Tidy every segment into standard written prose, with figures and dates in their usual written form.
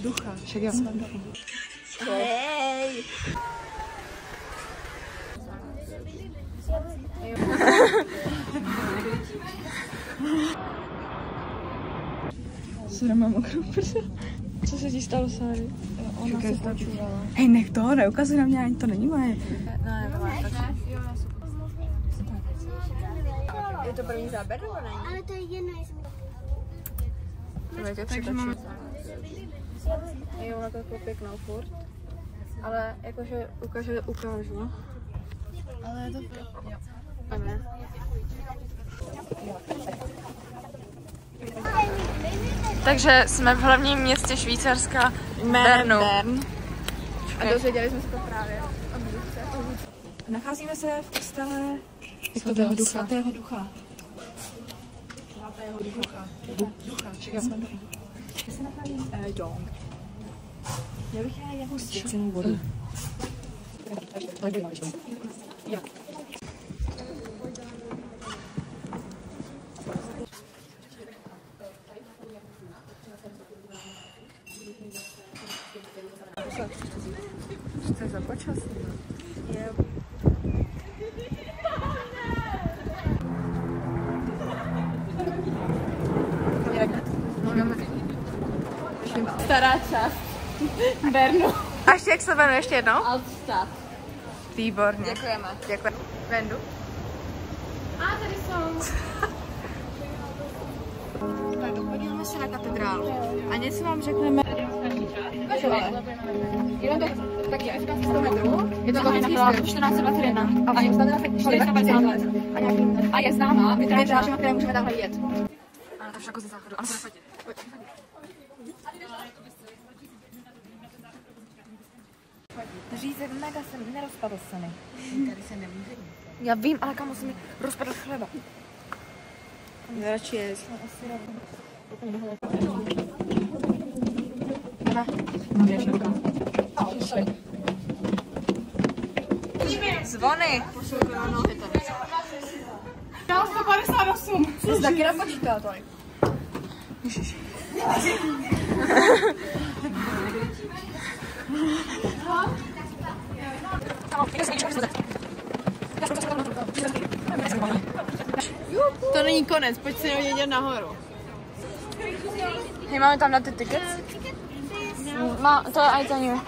Ducha. Však já. Hej! Sora mám mokrou prsa. Co se ti stalo, Sáry? Ona se počúvala. Hej, nech to, neukazuj na mě, ani to není moje. Ne, to máš taky. Je to první záběr, nebo není? Ale to je jedno, jestli... Takže mám... Je ona takovou pěknou furt. Ale jakože ukážu. Ale je to... Jo. A ne. Takže jsme v hlavním městě Švýcarska, Bernu. A dozvěděli jsme se to právě od Duchce. Nacházíme se v kostele Svatého Ducha. Svatého Ducha. Ducha. Čekaj, jsme tady. Kde se nacházím? Dong. Já bych měla nějakou svěcenou vodu. Jo. Co je za počasí? Stará část Bernu. A ještě jak se jmenuje ještě jednou? Altstadt. Výborně. Děkujeme. Děkuji. Vendu. A tady jsou. Tak podíváme se na katedrálu. A něco vám řekneme. Jenom to taky 15 metrů. Je to gotický styl, 1421. A je vzdálená 450 let. A je známá vitrážema, které můžeme tamhle vidět. Ano, to všechno ze záchodu. Ano, se Říct, mega jsem nerozpadl se mi. Tady se nemůže. Já vím, ale kam musím rozpadl chleba. radši je. Zvony. 158. Jsi taky napočítal tolik. Ježiš. To není konec, pojď si jít nahoru. Hej, máme tam na ty tickets? To je iTanio.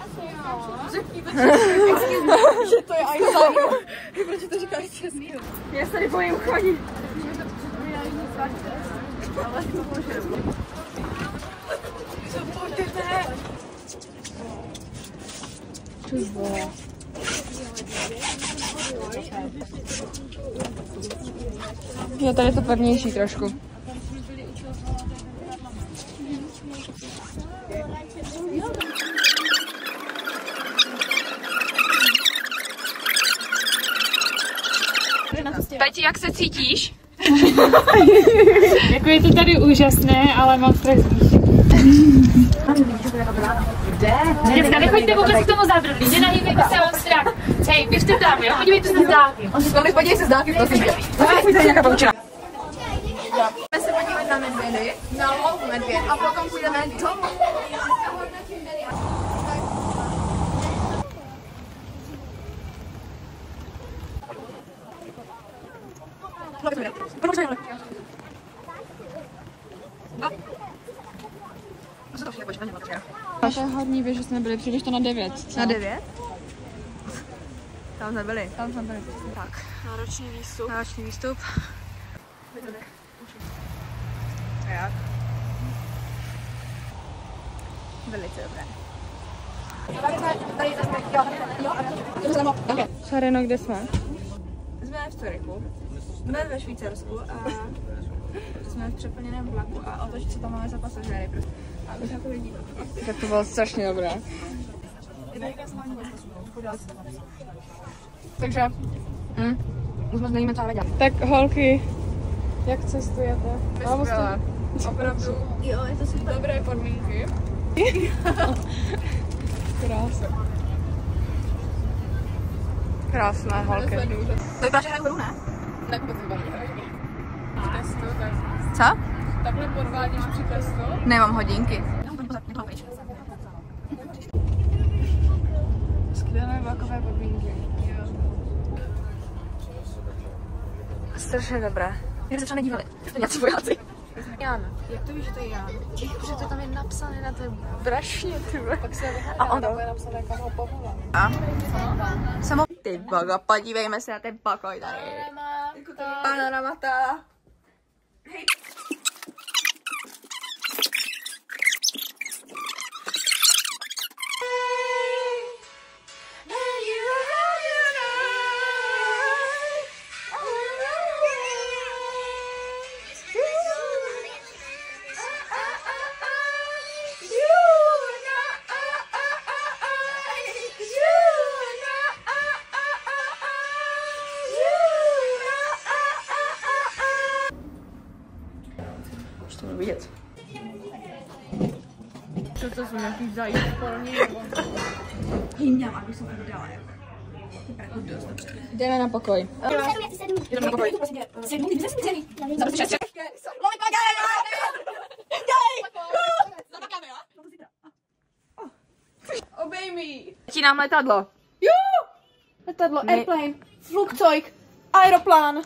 Že to je iTanio. Proč to říkáš česky? Já se tady bojím chodit. Ale to může. Co pojďte? Čus vole. Jo, tady je to pevnější trošku. Peti, jak se cítíš? Jako je to tady úžasné, ale mám strach. Dneska nechoďte vůbec k tomu zábradlí, nenahýbejte se, mám strach. Hej, běžte tam, jo? Podívejte se z dálky. Podívej se z dálky, prosím tě. To je nějaká poučina. Jdeme se podívat na medvědy, na lov medvěd a potom půjdeme domů. Naše hlavní věž, že jsme byli, přijdeš to na 9. Co? Na 9? Tam jsme byli. Tam jsme byli. Tak, náročný výstup. Náročný výstup. A jak? Velice dobré. Šareno, kde jsme? Jsme v Curychu, jsme ve Švýcarsku a jsme v přeplněném vlaku a otočit se tam máme za pasažéry. Aby se na to lidi. Tak to bylo strašně dobré. Takže, už moc nevíme, co máme dělat. Tak holky, jak cestujete? Skvěle. Opravdu. Jo, je to super. Dobré podmínky. Krása. Krásné holky. To vypadá, že hru, ne? Tak to Co? takhle podvádíš při testu? Nemám hodinky. Skvělé vlakové podmínky. Strašně dobré. Jak se třeba nedívali? To nějací vojáci. Jan. Jak to víš, že to je Jan? Protože to tam je napsané na té brašně, ty vole. Pak se vyhledá, tam je napsané, kam ho povolám. A? Ty bogo, podívejme se na ten pokoj tady. Panoramata. Hej. To budu vidět. To jsou nějaký zajíc polní nebo... Hýňám, abych se to dala. Jdeme na pokoj. Jdeme na pokoj. Obej mi! Letí nám letadlo. Jo! Letadlo, airplane, flugzeug, aeroplán.